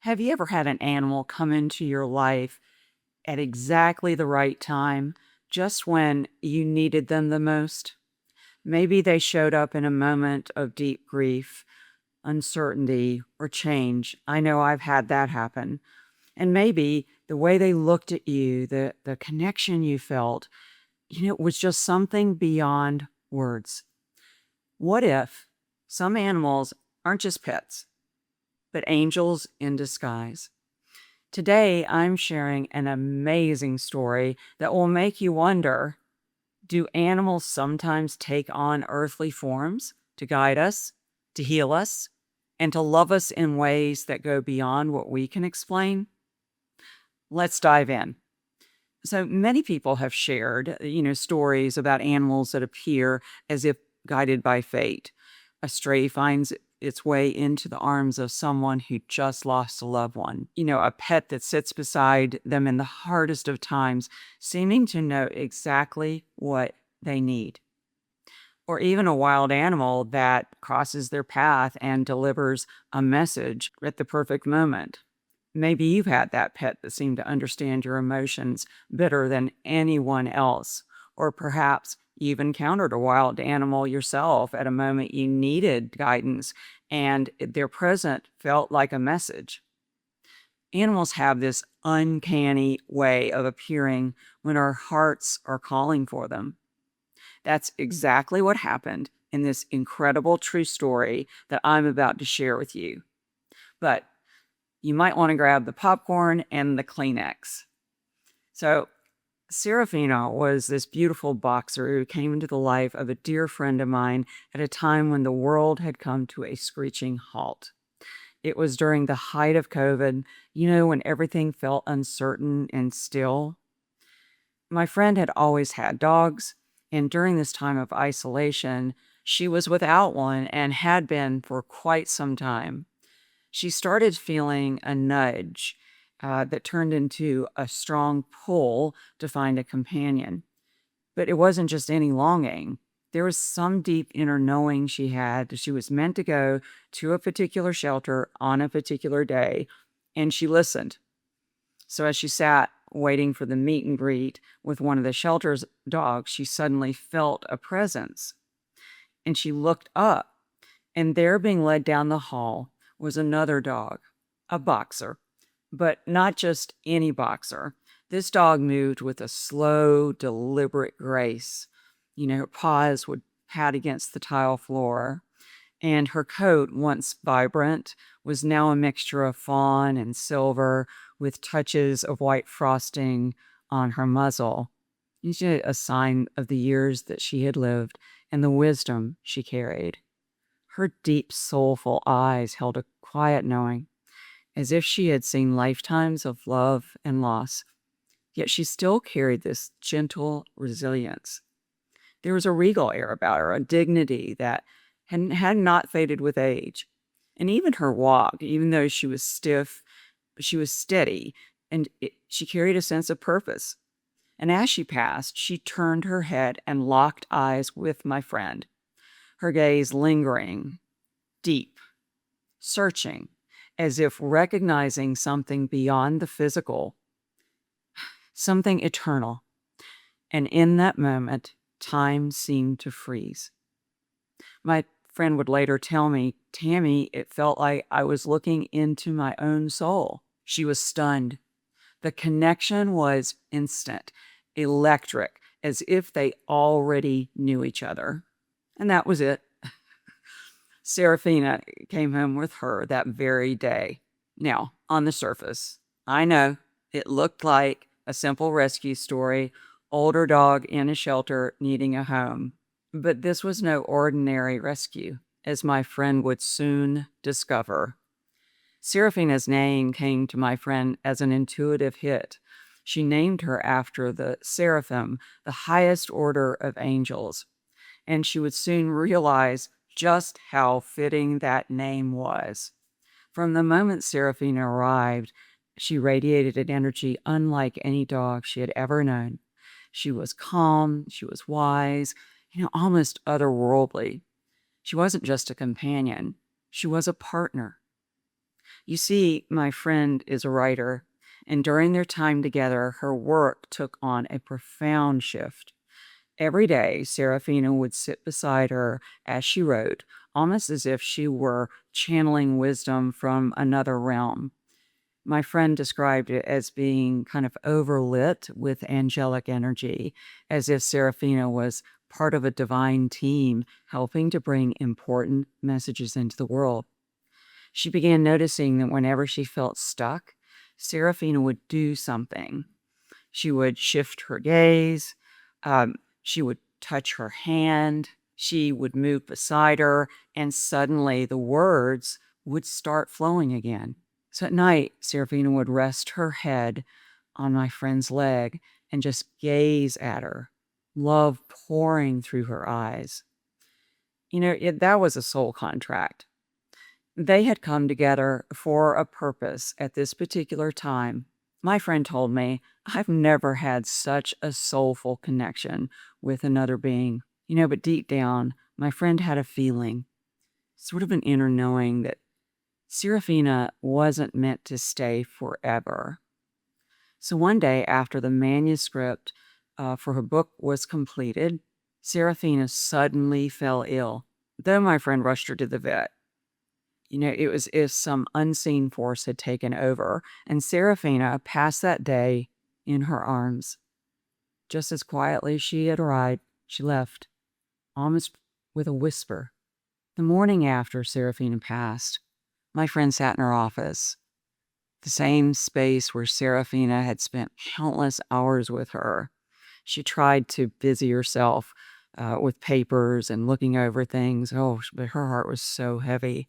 Have you ever had an animal come into your life at exactly the right time, just when you needed them the most? Maybe they showed up in a moment of deep grief, uncertainty, or change. I know I've had that happen. And maybe the way they looked at you, the connection you felt, was just something beyond words. What if some animals aren't just pets, but angels in disguise? Today, I'm sharing an amazing story that will make you wonder, do animals sometimes take on earthly forms to guide us, to heal us, and to love us in ways that go beyond what we can explain? Let's dive in. So many people have shared, stories about animals that appear as if guided by fate. A stray finds its way into the arms of someone who just lost a loved one. A pet that sits beside them in the hardest of times, seeming to know exactly what they need. Or even a wild animal that crosses their path and delivers a message at the perfect moment. Maybe you've had that pet that seemed to understand your emotions better than anyone else. Or perhaps you've encountered a wild animal yourself at a moment you needed guidance and their presence felt like a message. Animals have this uncanny way of appearing when our hearts are calling for them. That's exactly what happened in this incredible true story that I'm about to share with you. But you might want to grab the popcorn and the Kleenex. So, Serafina was this beautiful boxer who came into the life of a dear friend of mine at a time when the world had come to a screeching halt. It was during the height of COVID, when everything felt uncertain and still. My friend had always had dogs, and during this time of isolation, she was without one and had been for quite some time. She started feeling a nudge that turned into a strong pull to find a companion. But it wasn't just any longing. There was some deep inner knowing she had that she was meant to go to a particular shelter on a particular day, and she listened. So as she sat waiting for the meet and greet with one of the shelter's dogs, she suddenly felt a presence. And she looked up, and there, being led down the hall, was another dog, a boxer, but not just any boxer. This dog moved with a slow, deliberate grace. Her paws would pat against the tile floor, and her coat, once vibrant, was now a mixture of fawn and silver with touches of white frosting on her muzzle. Usually a sign of the years that she had lived and the wisdom she carried. Her deep, soulful eyes held a quiet knowing, as if she had seen lifetimes of love and loss. Yet she still carried this gentle resilience. There was a regal air about her, a dignity that had not faded with age. And even her walk, even though she was stiff, she was steady, and she carried a sense of purpose. And as she passed, she turned her head and locked eyes with my friend, her gaze lingering, deep, searching, as if recognizing something beyond the physical, something eternal. And in that moment, time seemed to freeze. My friend would later tell me, Tammy, it felt like I was looking into my own soul. She was stunned. The connection was instant, electric, as if they already knew each other. And that was it. Serafina came home with her that very day. Now, on the surface, I know it looked like a simple rescue story, older dog in a shelter needing a home. But this was no ordinary rescue, as my friend would soon discover. Serafina's name came to my friend as an intuitive hit. She named her after the seraphim, the highest order of angels, and she would soon realize just how fitting that name was. From the moment Serafina arrived, she radiated an energy unlike any dog she had ever known. She was calm, she was wise, almost otherworldly. She wasn't just a companion, she was a partner. You see, my friend is a writer, and during their time together, her work took on a profound shift. Every day, Serafina would sit beside her as she wrote, almost as if she were channeling wisdom from another realm. My friend described it as being kind of overlit with angelic energy, as if Serafina was part of a divine team helping to bring important messages into the world. She began noticing that whenever she felt stuck, Serafina would do something. She would shift her gaze, she would touch her hand, she would move beside her, and suddenly the words would start flowing again. So at night, Serafina would rest her head on my friend's leg and just gaze at her, love pouring through her eyes. That was a soul contract. They had come together for a purpose at this particular time. My friend told me, I've never had such a soulful connection with another being. But deep down, my friend had a feeling, sort of an inner knowing, that Serafina wasn't meant to stay forever. So one day, after the manuscript for her book was completed, Serafina suddenly fell ill, though my friend rushed her to the vet. It was as if some unseen force had taken over, and Serafina passed that day in her arms. Just as quietly as she had arrived, she left, almost with a whisper. The morning after Serafina passed, my friend sat in her office, the same space where Serafina had spent countless hours with her. She tried to busy herself with papers and looking over things. Oh, but her heart was so heavy.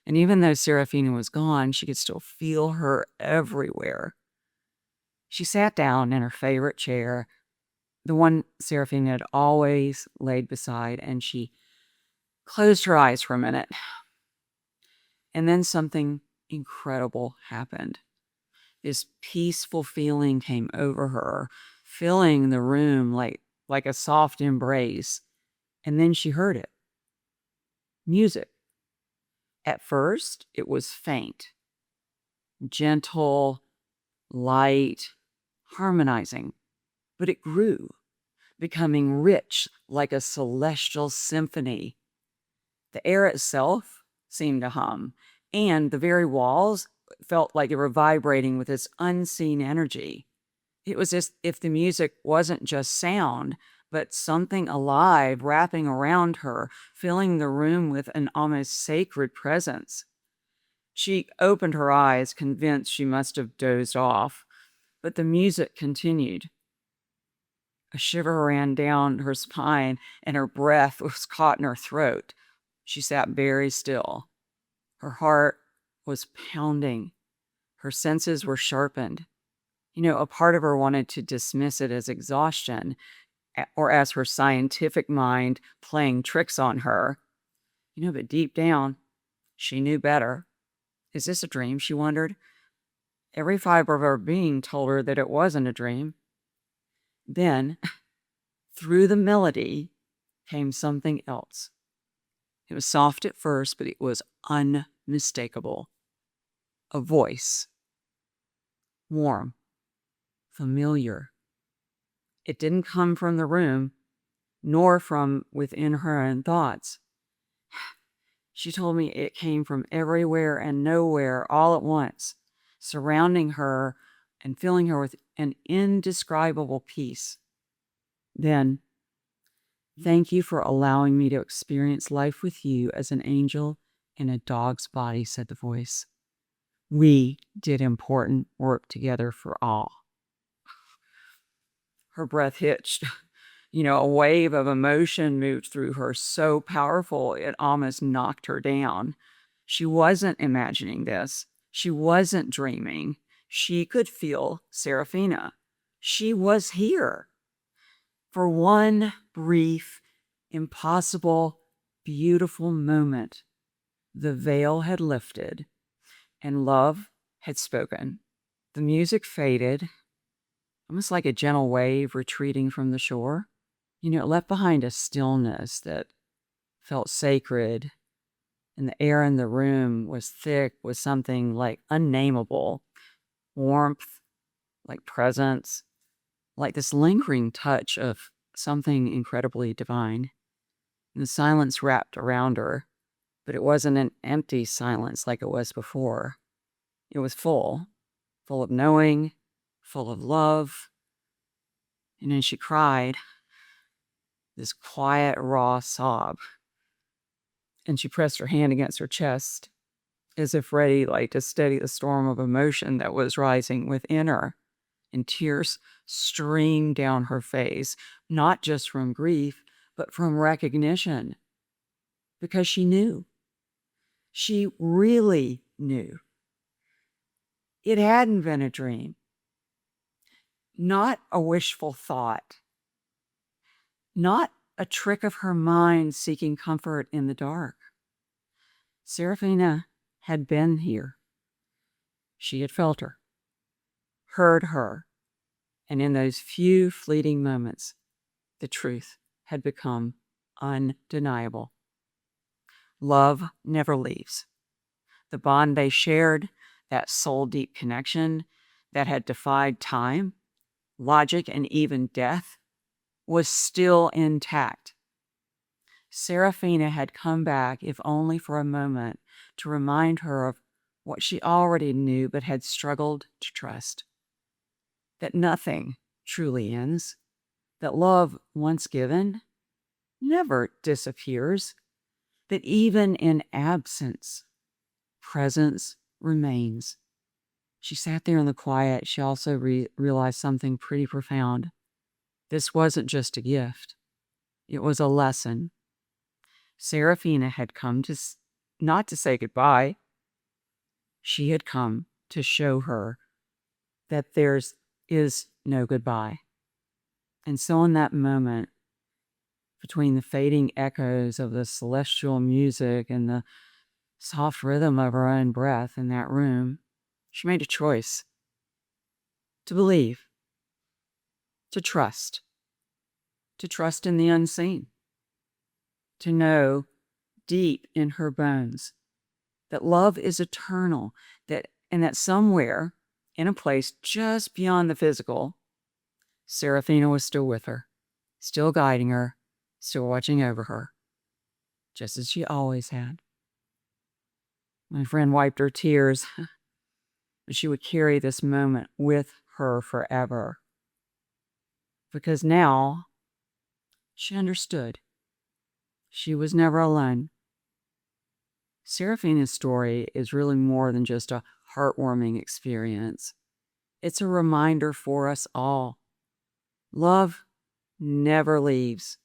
And even though Serafina was gone, she could still feel her everywhere. She sat down in her favorite chair, the one Serafina had always laid beside, and she closed her eyes for a minute. And then something incredible happened. This peaceful feeling came over her, filling the room like a soft embrace. And then she heard it. Music. At first, it was faint, gentle, light, harmonizing, but it grew, becoming rich like a celestial symphony. The air itself seemed to hum, and the very walls felt like they were vibrating with this unseen energy. It was as if the music wasn't just sound, but something alive wrapping around her, filling the room with an almost sacred presence. She opened her eyes, convinced she must have dozed off, but the music continued. A shiver ran down her spine, and her breath was caught in her throat. She sat very still. Her heart was pounding. Her senses were sharpened. A part of her wanted to dismiss it as exhaustion or as her scientific mind playing tricks on her. But deep down, she knew better. Is this a dream, she wondered? Every fiber of her being told her that it wasn't a dream. Then, through the melody, came something else. It was soft at first, but it was unmistakable. A voice. Warm. Familiar. It didn't come from the room, nor from within her own thoughts. She told me it came from everywhere and nowhere all at once, surrounding her and filling her with an indescribable peace. Then, thank you for allowing me to experience life with you as an angel in a dog's body, said the voice. We did important work together for all. Her breath hitched. A wave of emotion moved through her so powerful it almost knocked her down. She wasn't imagining this. She wasn't dreaming. She could feel Serafina. She was here. For one brief, impossible, beautiful moment, the veil had lifted and love had spoken. The music faded, almost like a gentle wave retreating from the shore. It left behind a stillness that felt sacred, and the air in the room was thick with something like unnameable warmth, like presence, like this lingering touch of something incredibly divine. And the silence wrapped around her, but it wasn't an empty silence like it was before. It was full, full of knowing, full of love. And then she cried, this quiet, raw sob. And she pressed her hand against her chest, as if ready, like, to steady the storm of emotion that was rising within her. And tears streamed down her face, not just from grief, but from recognition. Because she knew. She really knew. It hadn't been a dream, not a wishful thought, not a trick of her mind seeking comfort in the dark. Serafina had been here. She had felt her, heard her, and in those few fleeting moments, the truth had become undeniable. Love never leaves. The bond they shared, that soul-deep connection that had defied time, logic, and even death, was still intact. Serafina had come back, if only for a moment, to remind her of what she already knew but had struggled to trust. That nothing truly ends, that love, once given, never disappears, that even in absence, presence remains. She sat there in the quiet. She also realized something pretty profound. This wasn't just a gift. It was a lesson. Serafina had come to not to say goodbye. She had come to show her that there is no goodbye. And so in that moment, between the fading echoes of the celestial music and the soft rhythm of her own breath in that room, she made a choice to believe, to trust in the unseen, to know deep in her bones that love is eternal, and that somewhere in a place just beyond the physical, Serafina was still with her, still guiding her, still watching over her, just as she always had. My friend wiped her tears, but she would carry this moment with her forever. Because now she understood. She was never alone. Serafina's story is really more than just a heartwarming experience. It's a reminder for us all. Love never leaves.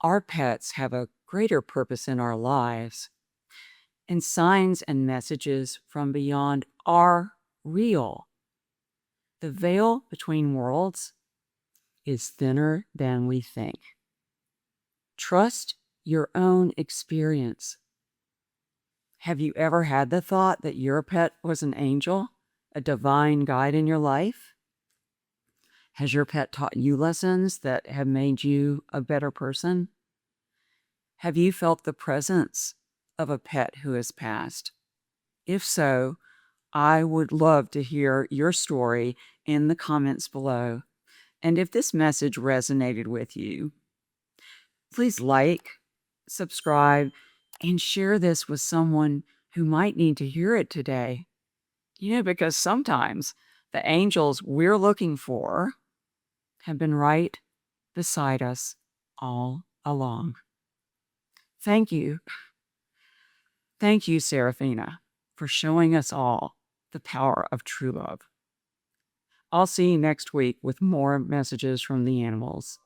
Our pets have a greater purpose in our lives. And signs and messages from beyond are real. The veil between worlds is thinner than we think. Trust your own experience. Have you ever had the thought that your pet was an angel, a divine guide in your life? Has your pet taught you lessons that have made you a better person? Have you felt the presence of a pet who has passed? If so, I would love to hear your story in the comments below. And if this message resonated with you, please like, subscribe, and share this with someone who might need to hear it today. Because sometimes the angels we're looking for have been right beside us all along. Thank you. Thank you, Serafina, for showing us all the power of true love. I'll see you next week with more messages from the animals.